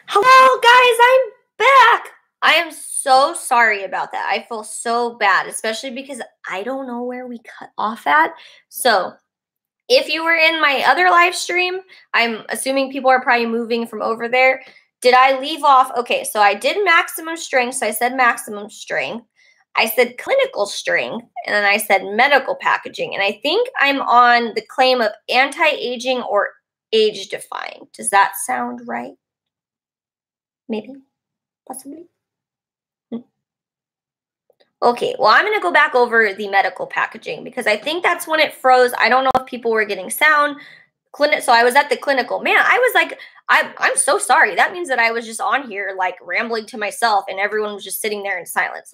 Hello, guys, I'm back. I am so sorry about that. I feel so bad, especially because I don't know where we cut off at. So, if you were in my other live stream, I'm assuming people are probably moving from over there. Did I leave off? Okay, so I did maximum strength. So I said maximum strength. I said clinical strength, and then I said medical packaging. And I think I'm on the claim of anti-aging or age-defying. Does that sound right? Maybe, possibly. Okay, well, I'm going to go back over the medical packaging because I think that's when it froze. I don't know if people were getting sound. So I was at the clinical. Man, I was like, I'm so sorry. That means that I was just on here like rambling to myself and everyone was just sitting there in silence.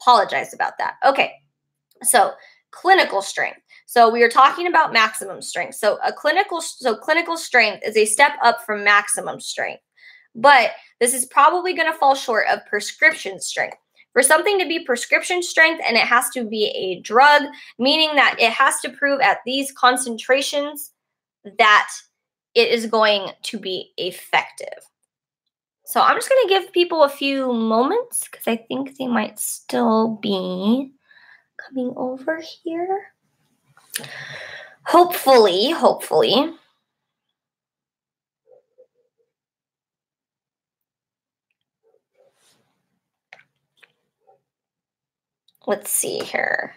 Apologize about that. Okay, so clinical strength. So we were talking about maximum strength. So clinical strength is a step up from maximum strength. But this is probably going to fall short of prescription strength. For something to be prescription strength, and it has to be a drug, meaning that it has to prove at these concentrations that it is going to be effective. So I'm just going to give people a few moments because I think they might still be coming over here. Hopefully. Let's see here.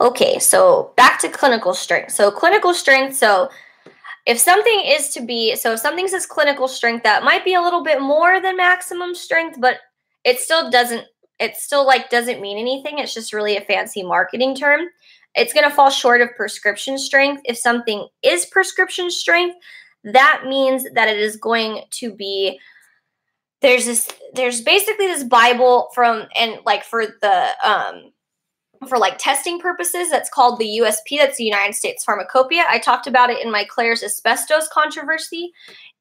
Okay, so back to clinical strength. So clinical strength, so if something says clinical strength, that might be a little bit more than maximum strength, but it still doesn't mean anything. It's just really a fancy marketing term. It's going to fall short of prescription strength. If something is prescription strength, that means that it is going to be there's basically this Bible for testing purposes that's called the USP. That's the United States Pharmacopoeia. I talked about it in my Claire's asbestos controversy.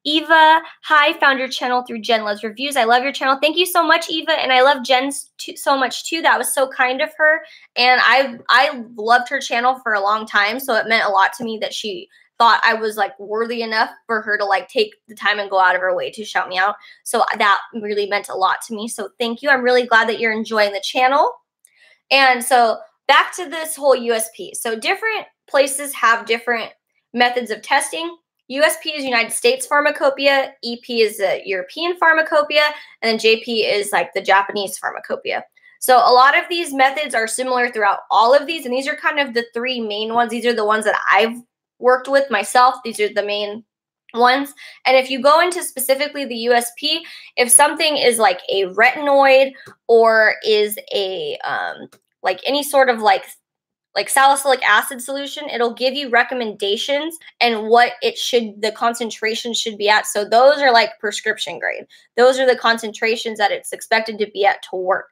Eva, hi, found your channel through Jen Loves Reviews. I love your channel. Thank you so much, Eva, and I love Jen's so much too. That was so kind of her, and I loved her channel for a long time, so it meant a lot to me that she thought I was like worthy enough for her to like take the time and go out of her way to shout me out. So that really meant a lot to me. So thank you. I'm really glad that you're enjoying the channel. And so back to this whole USP. So different places have different methods of testing. USP is United States Pharmacopoeia, EP is the European Pharmacopoeia, and then JP is like the Japanese Pharmacopoeia. So a lot of these methods are similar throughout all of these, and these are kind of the three main ones. These are the ones that I've worked with myself. These are the main ones. And if you go into specifically the USP, if something is like a retinoid or is a like any sort of like salicylic acid solution, it'll give you recommendations and what the concentration should be at. So those are like prescription grade. Those are the concentrations that it's expected to be at to work.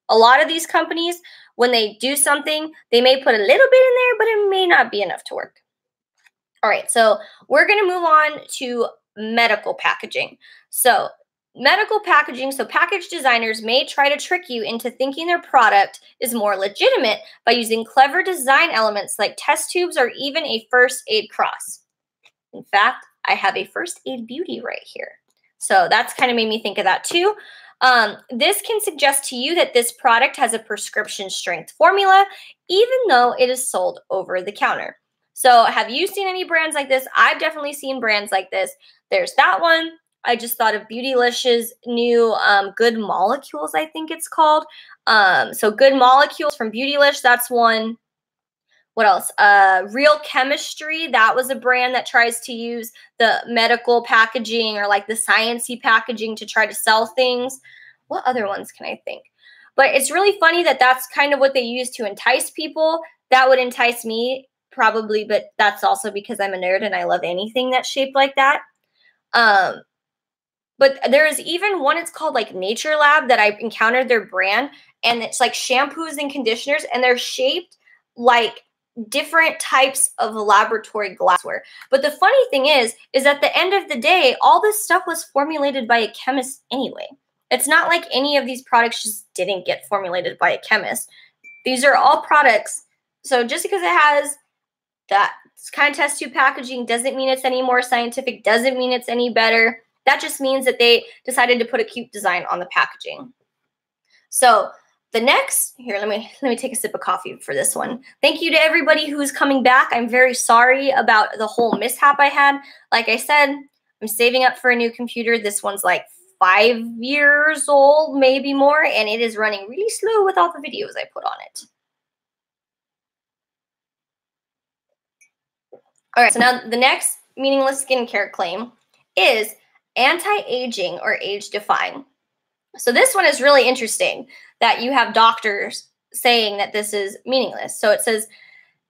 A lot of these companies, when they do something, they may put a little bit in there, but it may not be enough to work. All right, so we're going to move on to medical packaging. So medical packaging, so package designers may try to trick you into thinking their product is more legitimate by using clever design elements like test tubes or even a first aid cross. In fact, I have a first aid beauty right here. So that's kind of made me think of that too. This can suggest to you that this product has a prescription strength formula, even though it is sold over the counter. So have you seen any brands like this? I've definitely seen brands like this. There's that one. I just thought of Beautylicious new Good Molecules, I think it's called. So Good Molecules from Beautylish, that's one. What else? Real Chemistry, that was a brand that tries to use the medical packaging or like the sciencey packaging to try to sell things. What other ones can I think? But it's really funny that that's kind of what they use to entice people. That would entice me probably, but that's also because I'm a nerd and I love anything that's shaped like that. But there is even one, it's called like Nature Lab, that I encountered their brand, and it's like shampoos and conditioners, and they're shaped like different types of laboratory glassware. But the funny thing is at the end of the day, all this stuff was formulated by a chemist anyway. It's not like any of these products just didn't get formulated by a chemist. These are all products. So just because it has that kind of test tube packaging doesn't mean it's any more scientific, doesn't mean it's any better. That just means that they decided to put a cute design on the packaging. So the next, here, let me take a sip of coffee for this one. Thank you to everybody who's coming back. I'm very sorry about the whole mishap I had. Like I said, I'm saving up for a new computer. This one's like 5 years old, maybe more, and it is running really slow with all the videos I put on it. All right, so now the next meaningless skincare claim is anti-aging or age-defying. So this one is really interesting that you have doctors saying that this is meaningless. So it says,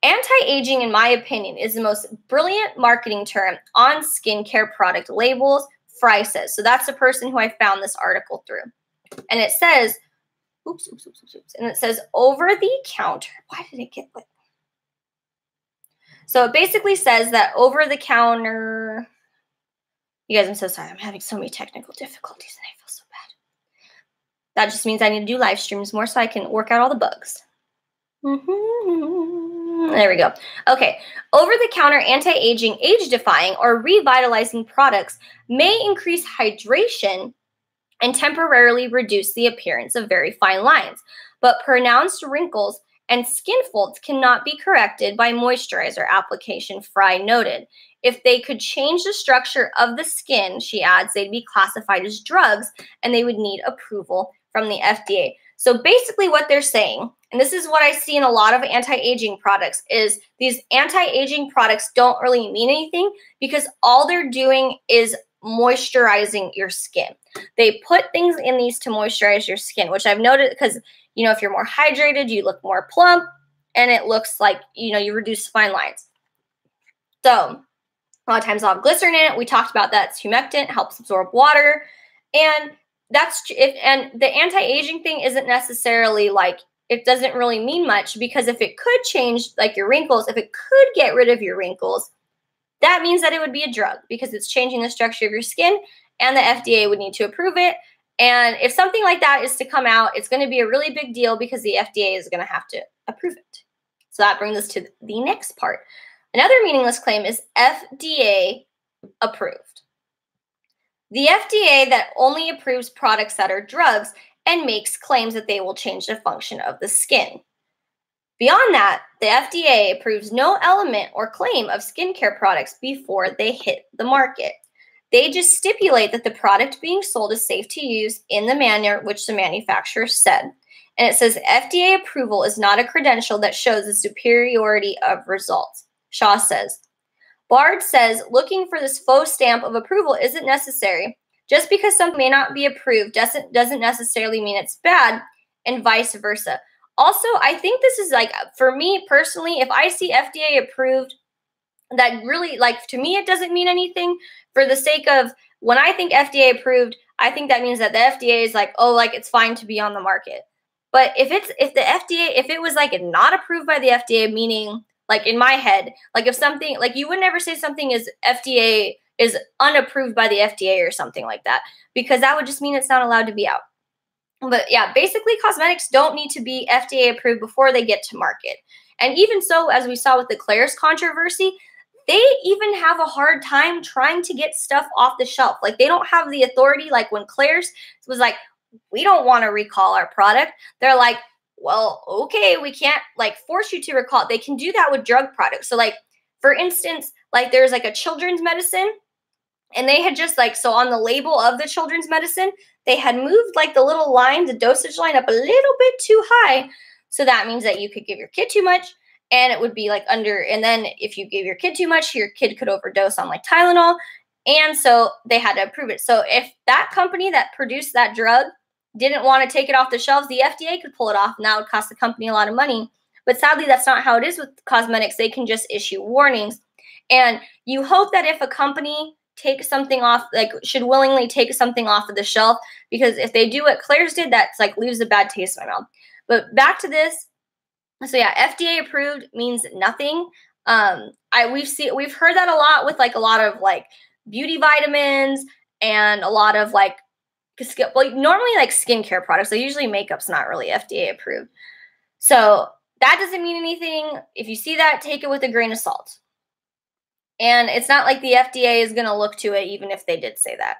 anti-aging, in my opinion, is the most brilliant marketing term on skincare product labels, Fry says. So that's the person who I found this article through. And it says, oops. And it says, over the counter. Why did it get lit? So it basically says that over the counter, you guys, I'm so sorry. I'm having so many technical difficulties and I feel so bad. That just means I need to do live streams more so I can work out all the bugs. There we go. Okay. Over-the-counter anti-aging, age-defying, or revitalizing products may increase hydration and temporarily reduce the appearance of very fine lines, but pronounced wrinkles and skin folds cannot be corrected by moisturizer application, Fry noted. If they could change the structure of the skin, she adds, they'd be classified as drugs and they would need approval from the FDA. So basically what they're saying, and this is what I see in a lot of anti-aging products, is these anti-aging products don't really mean anything because all they're doing is moisturizing your skin. They put things in these to moisturize your skin, which I've noted because, you know, if you're more hydrated, you look more plump and it looks like, you know, you reduce fine lines. So a lot of times I'll have glycerin in it. We talked about that. It's humectant, helps absorb water. And and the anti-aging thing isn't necessarily like, it doesn't really mean much because if it could change like your wrinkles, if it could get rid of your wrinkles, that means that it would be a drug because it's changing the structure of your skin and the FDA would need to approve it. And if something like that is to come out, it's going to be a really big deal because the FDA is going to have to approve it. So that brings us to the next part. Another meaningless claim is FDA approved. The FDA that only approves products that are drugs and makes claims that they will change the function of the skin. Beyond that, the FDA approves no element or claim of skincare products before they hit the market. They just stipulate that the product being sold is safe to use in the manner which the manufacturer said. And it says FDA approval is not a credential that shows the superiority of results, Shaw says. Bard says looking for this faux stamp of approval isn't necessary. Just because something may not be approved doesn't necessarily mean it's bad, and vice versa. Also, I think this is like, for me personally, if I see FDA approved, that really, like, to me, it doesn't mean anything. For the sake of, when I think FDA approved, I think that means that the FDA is like, oh, like, it's fine to be on the market. But if the FDA, if it was like not approved by the FDA, meaning, like, in my head, like, if something, like, you would never say something is FDA is unapproved by the FDA or something like that, because that would just mean it's not allowed to be out. But yeah, basically cosmetics don't need to be FDA approved before they get to market. And even so, as we saw with the Claire's controversy, they even have a hard time trying to get stuff off the shelf. Like, they don't have the authority. Like, when Claire's was like, we don't want to recall our product, they're like, well, okay, we can't like force you to recall it. They can do that with drug products. So like, for instance, like there's like a children's medicine and they had just like, so on the label of the children's medicine, they had moved like the little line, the dosage line up a little bit too high. So that means that you could give your kid too much and it would be like under, and then if you gave your kid too much, your kid could overdose on like Tylenol. And so they had to approve it. So if that company that produced that drug didn't want to take it off the shelves, the FDA could pull it off and that would cost the company a lot of money. But sadly, that's not how it is with cosmetics. They can just issue warnings. And you hope that if a company takes something off, like should willingly take something off of the shelf, because if they do what Claire's did, that's like leaves a bad taste in my mouth. But back to this. So yeah, FDA approved means nothing. We've heard that a lot with like a lot of like beauty vitamins and a lot of like, well, normally like skincare products, so usually makeup's not really FDA approved. So that doesn't mean anything. If you see that, take it with a grain of salt. And it's not like the FDA is going to look to it, even if they did say that.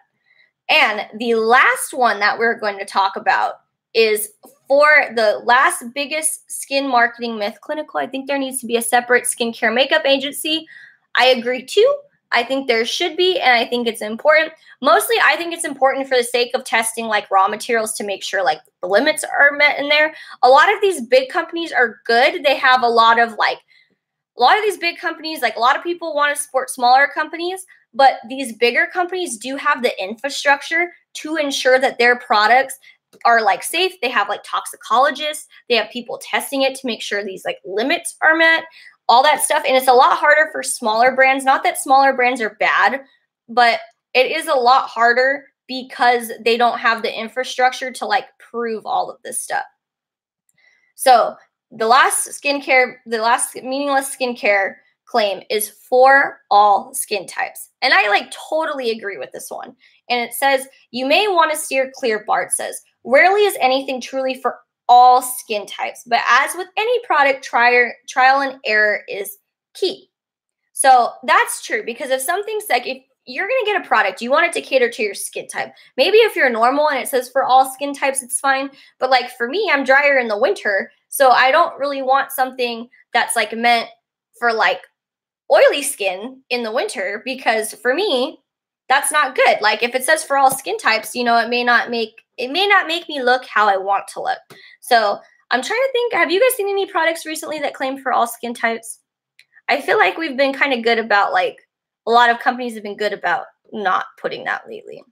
And the last one that we're going to talk about is for the last biggest skin marketing myth, clinical. I think there needs to be a separate skincare makeup agency. I agree too. I think there should be, and I think it's important. Mostly, I think it's important for the sake of testing like raw materials to make sure like the limits are met in there. A lot of these big companies are good. They have a lot of these big companies, like a lot of people want to support smaller companies, but these bigger companies do have the infrastructure to ensure that their products are like safe. They have like toxicologists. They have people testing it to make sure these like limits are met, all that stuff. And it's a lot harder for smaller brands. Not that smaller brands are bad, but it is a lot harder because they don't have the infrastructure to like prove all of this stuff. So the last meaningless skincare claim is for all skin types. And I like totally agree with this one. And it says, you may want to steer clear. Bart says, rarely is anything truly for all skin types, but as with any product, trial and error is key. So that's true, because if something's like, if you're going to get a product, you want it to cater to your skin type. Maybe if you're normal and it says for all skin types, it's fine. But like for me, I'm drier in the winter, so I don't really want something that's like meant for like oily skin in the winter, because for me, that's not good. Like if it says for all skin types, you know, it may not make me look how I want to look. So I'm trying to think, have you guys seen any products recently that claim for all skin types? I feel like we've been kind of good about, like, a lot of companies have been good about not putting that lately.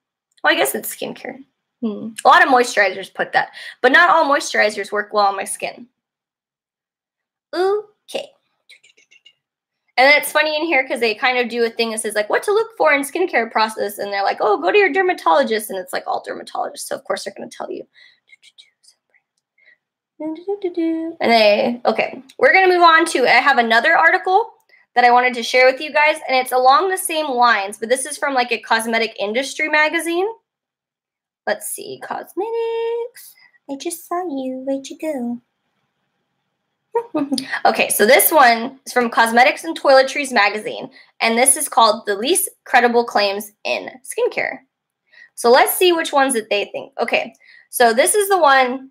Well, I guess it's skincare. A lot of moisturizers put that, but not all moisturizers work well on my skin. Okay. And then it's funny in here because they kind of do a thing that says like what to look for in skincare process. And they're like, oh, go to your dermatologist. And it's like all dermatologists. So of course they're going to tell you. And okay, we're going to move on to, I have another article that I wanted to share with you guys. And it's along the same lines, but this is from like a cosmetic industry magazine. Let's see, cosmetics. I just saw you. Where'd you go? Okay, so this one is from Cosmetics and Toiletries magazine, and this is called The Least Credible Claims in Skincare. So let's see which ones that they think. Okay, so this is the one.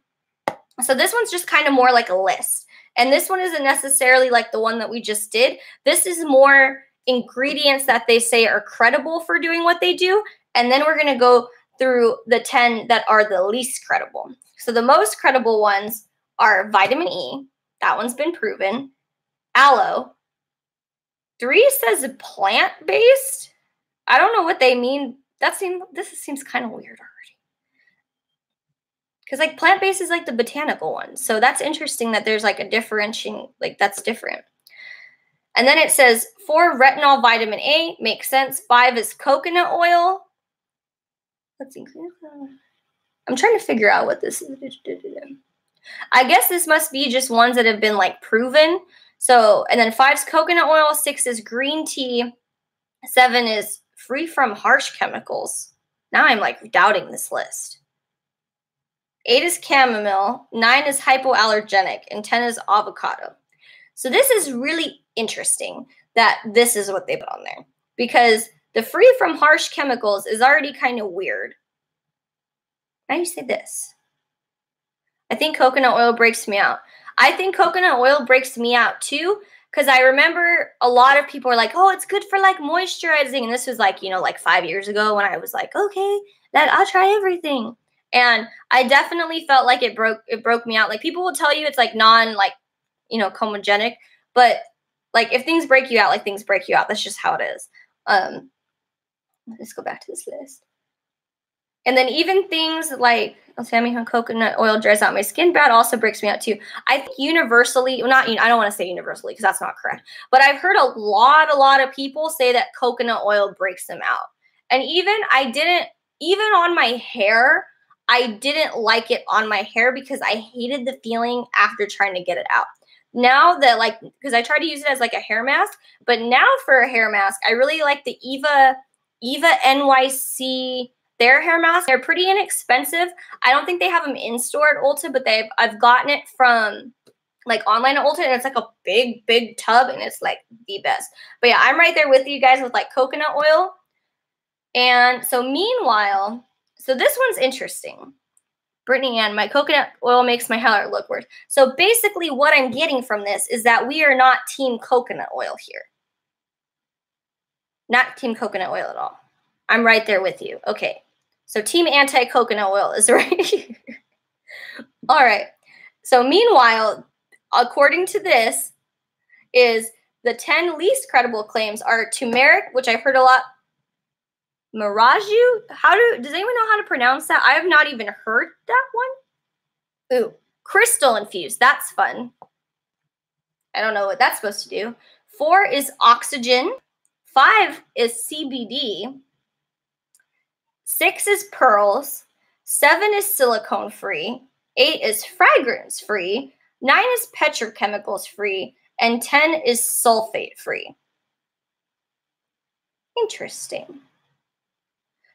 So this one's just kind of more like a list. And this one isn't necessarily like the one that we just did. This is more ingredients that they say are credible for doing what they do. And then we're going to go through the 10 that are the least credible. So the most credible ones are vitamin E. That one's been proven. Aloe. 3 says plant-based. I don't know what they mean. This seems kind of weird already. Because like plant-based is like the botanical one. So that's interesting that there's like a differentiating, like that's different. And then it says 4 retinol vitamin A, makes sense. 5 is coconut oil. Let's see. I'm trying to figure out what this is. I guess this must be just ones that have been like proven. So, and then 5 is coconut oil, 6 is green tea, 7 is free from harsh chemicals. Now I'm like doubting this list. 8 is chamomile, 9 is hypoallergenic, and 10 is avocado. So this is really interesting that this is what they put on there, because the free from harsh chemicals is already kind of weird. Now you say this. I think coconut oil breaks me out. I think coconut oil breaks me out too, because I remember a lot of people are like, oh, it's good for like moisturizing. And this was like, you know, like 5 years ago when I was like, okay, I'll try everything. And I definitely felt like it broke me out. Like people will tell you it's like comogenic, but like if things break you out, like things break you out. That's just how it is. Let's go back to this list. And then even things like coconut oil dries out my skin bad, also breaks me out too. I think universally, I don't want to say universally because that's not correct, but I've heard a lot of people say that coconut oil breaks them out. And even on my hair, I didn't like it on my hair because I hated the feeling after trying to get it out. Now that because I tried to use it as like a hair mask, but now for a hair mask, I really like the Eva NYC, their hair masks. They're pretty inexpensive. I don't think they have them in store at Ulta, but I've gotten it from like online at Ulta, and it's like a big tub, and it's like the best. But yeah, I'm right there with you guys with like coconut oil. And so meanwhile, so this one's interesting. Brittany Ann, my coconut oil makes my hair look worse. So basically what I'm getting from this is that we are not team coconut oil here. Not team coconut oil at all. I'm right there with you. Okay. So team anti-coconut oil is right here. All right. So meanwhile, according to this, is the 10 least credible claims are turmeric, which I've heard a lot. Miraju? Does anyone know how to pronounce that? I have not even heard that one. Ooh, crystal infused. That's fun. I don't know what that's supposed to do. 4 is oxygen. 5 is CBD. 6 is pearls. 7 is silicone free. 8 is fragrance free. 9 is petrochemicals free. And 10 is sulfate free. Interesting.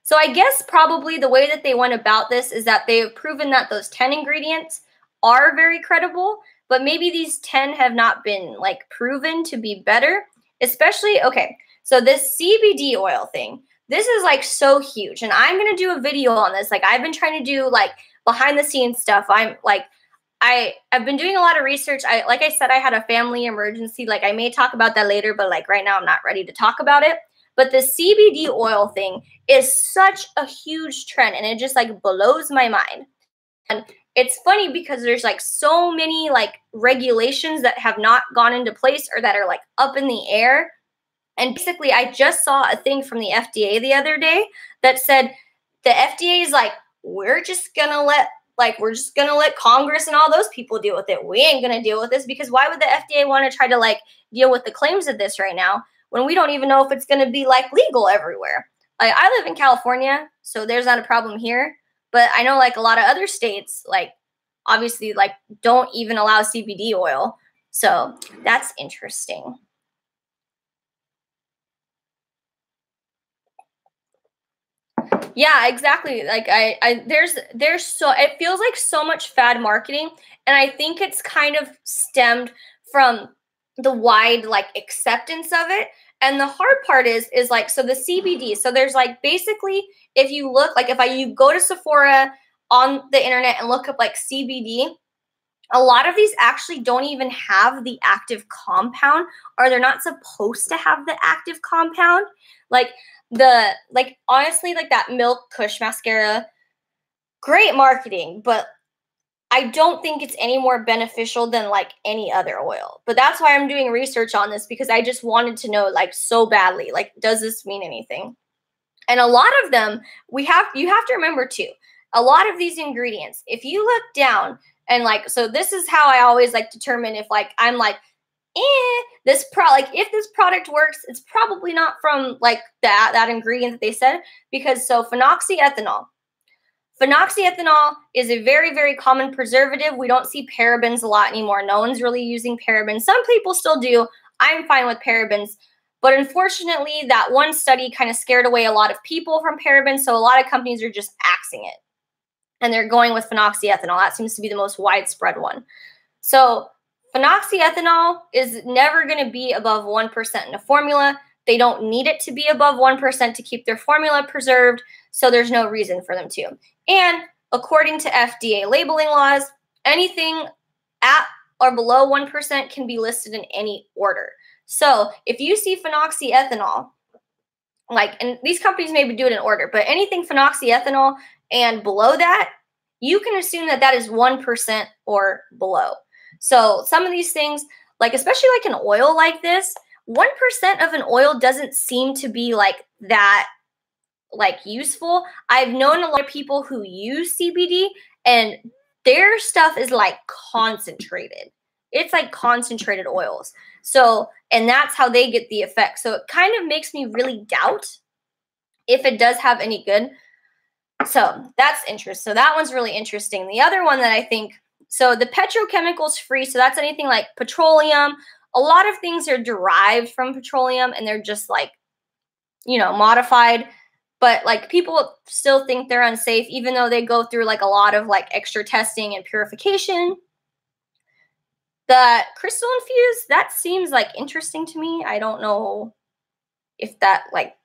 So I guess probably the way that they went about this is that they have proven that those 10 ingredients are very credible, but maybe these 10 have not been like proven to be better. Especially, okay, so this CBD oil thing, this is like so huge, and I'm going to do a video on this. Like I've been trying to do like behind the scenes stuff. I've been doing a lot of research. Like I said, I had a family emergency. Like I may talk about that later, but like right now I'm not ready to talk about it. But the CBD oil thing is such a huge trend, and it just like blows my mind. And it's funny because there's like so many like regulations that have not gone into place or that are like up in the air. And basically I just saw a thing from the FDA the other day that said the FDA is like, we're just gonna let Congress and all those people deal with it. We ain't gonna deal with this, because why would the FDA want to try to like deal with the claims of this right now when we don't even know if it's going to be like legal everywhere? Like I live in California, so there's not a problem here. But I know like a lot of other states, like obviously like don't even allow CBD oil. So that's interesting. Yeah, exactly. Like there's so, it feels like so much fad marketing, and I think it's kind of stemmed from the wide like acceptance of it. And the hard part is like, so the CBD, so there's like basically, if you look like, you go to Sephora on the internet and look up like CBD, a lot of these actually don't even have the active compound, or they're not supposed to have the active compound. Like honestly, like that Milk Kush mascara, great marketing, but I don't think it's any more beneficial than like any other oil. But that's why I'm doing research on this, because I just wanted to know like so badly, like, does this mean anything? And a lot of them, you have to remember too, a lot of these ingredients, if you look down and like, so this is how I always like determine if like, I'm like, if this product works, it's probably not from like that ingredient that they said, because so phenoxyethanol. Phenoxyethanol is a very, very common preservative. We don't see parabens a lot anymore. No one's really using parabens. Some people still do. I'm fine with parabens. But unfortunately, that one study kind of scared away a lot of people from parabens. So a lot of companies are just axing it. And they're going with phenoxyethanol. That seems to be the most widespread one. So phenoxyethanol is never going to be above 1% in a formula. They don't need it to be above 1% to keep their formula preserved, so there's no reason for them to. And according to FDA labeling laws, anything at or below 1% can be listed in any order. So if you see phenoxyethanol, like, and these companies maybe do it in order, but anything phenoxyethanol and below that, you can assume that that is 1% or below. So some of these things, like especially like an oil like this, 1% of an oil doesn't seem to be like that like useful. I've known a lot of people who use CBD and their stuff is like concentrated. It's like concentrated oils. So, and that's how they get the effect. So it kind of makes me really doubt if it does have any good. So that's interesting. So that one's really interesting. The other one that I think, so the petrochemicals free, so that's anything like petroleum. A lot of things are derived from petroleum and they're just like, you know, modified. But like people still think they're unsafe, even though they go through like a lot of like extra testing and purification. The crystal infused, that seems like interesting to me. I don't know if that like,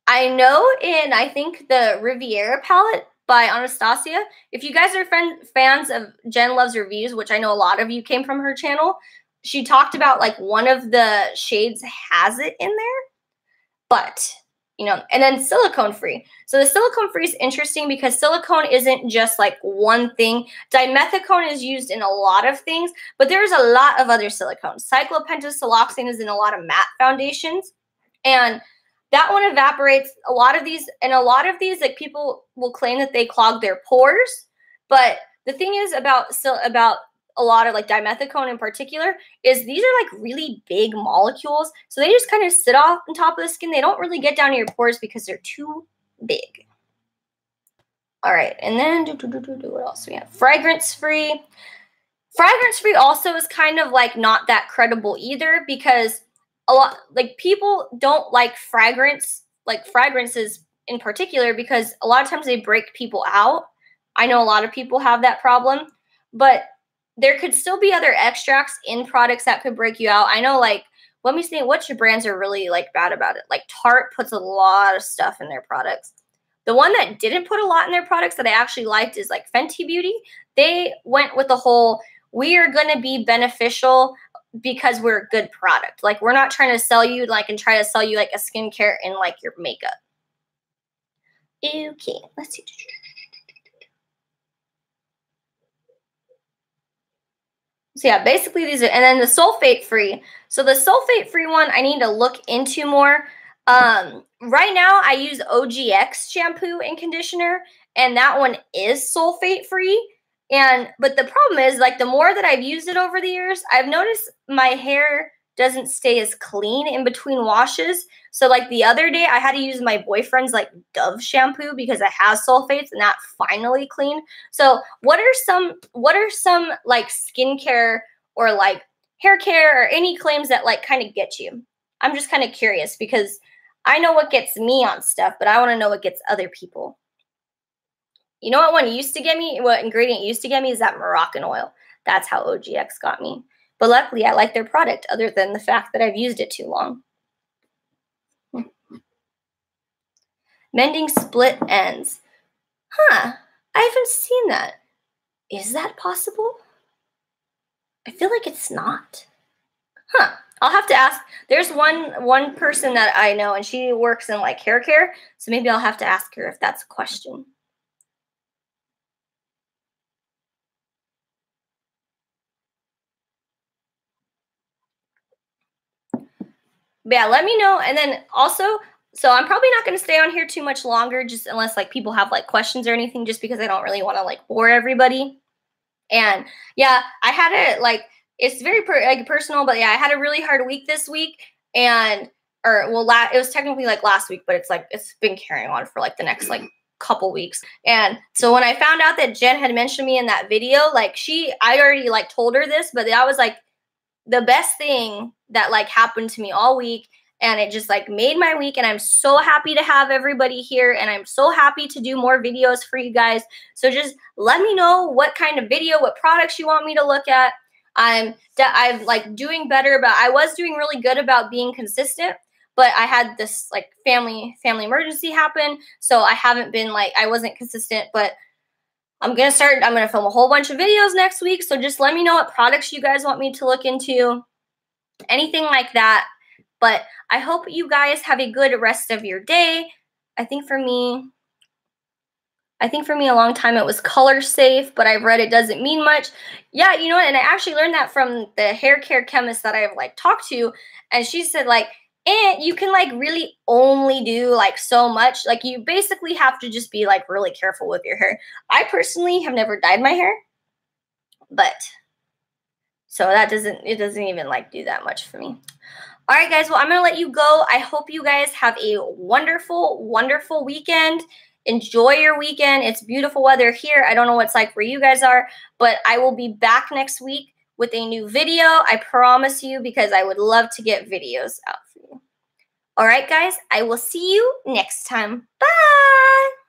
I know in, I think the Riviera palette by Anastasia, if you guys are fans of Jen Loves Reviews, which I know a lot of you came from her channel, she talked about like one of the shades has it in there, but you know, and then silicone free. So the silicone free is interesting because silicone isn't just like one thing. Dimethicone is used in a lot of things, but there's a lot of other silicones. Cyclopentasiloxane is in a lot of matte foundations, and that one evaporates. A lot of these, like people will claim that they clog their pores, but the thing is about a lot of like dimethicone in particular is these are like really big molecules. So they just kind of sit off on top of the skin. They don't really get down to your pores because they're too big. All right. And then what else do we have? Fragrance free. Fragrance free also is kind of like not that credible either because a lot like people don't like fragrances in particular because a lot of times they break people out. I know a lot of people have that problem, but there could still be other extracts in products that could break you out. I know, like, let me see what your brands are really like bad about it. Like Tarte puts a lot of stuff in their products. The one that didn't put a lot in their products that I actually liked is like Fenty Beauty. They went with the whole, we are going to be beneficial because we're a good product. Like we're not trying to sell you like and try to sell you like a skincare and like your makeup. Okay, let's see. So yeah, basically these are, and then the sulfate free. So the sulfate free one, I need to look into more. Right now I use OGX shampoo and conditioner, and that one is sulfate free. But the problem is like the more that I've used it over the years, I've noticed my hair doesn't stay as clean in between washes. So like the other day I had to use my boyfriend's like Dove shampoo because it has sulfates and that finally cleaned. So what are some like skincare or like hair care or any claims that like kind of get you? I'm just kind of curious because I know what gets me on stuff, but I want to know what gets other people. You know what one used to get me? What ingredient used to get me is that Moroccan oil. That's how OGX got me. But luckily, I like their product other than the fact that I've used it too long. Mending split ends. Huh. I haven't seen that. Is that possible? I feel like it's not. Huh. I'll have to ask. There's one person that I know, and she works in like hair care. So maybe I'll have to ask her if that's a question. But yeah, let me know. And then also, so I'm probably not going to stay on here too much longer, just unless like people have like questions or anything, just because I don't really want to like bore everybody. And yeah, I had it like, it's very personal, but yeah, I had a really hard week this week. And, it was technically like last week, but it's like, it's been carrying on for like the next like couple weeks. And so when I found out that Jen had mentioned me in that video, like I already like told her this, but that was like the best thing that like happened to me all week, and it just like made my week. And I'm so happy to have everybody here, and I'm so happy to do more videos for you guys. So just let me know what kind of video, what products you want me to look at. I'm like doing better, but I was doing really good about being consistent, but I had this like family emergency happen, so I haven't been like, I wasn't consistent. But I'm going to film a whole bunch of videos next week. So just let me know what products you guys want me to look into, anything like that. But I hope you guys have a good rest of your day. I think for me a long time it was color safe, but I've read it doesn't mean much. Yeah, you know what? And I actually learned that from the hair care chemist that I've like talked to. And she said like, and you can like really only do like so much. Like you basically have to just be like really careful with your hair. I personally have never dyed my hair, but so it doesn't even like do that much for me. All right, guys. Well, I'm going to let you go. I hope you guys have a wonderful, wonderful weekend. Enjoy your weekend. It's beautiful weather here. I don't know what it's like where you guys are, but I will be back next week with a new video. I promise you, because I would love to get videos out for you. All right, guys. I will see you next time. Bye.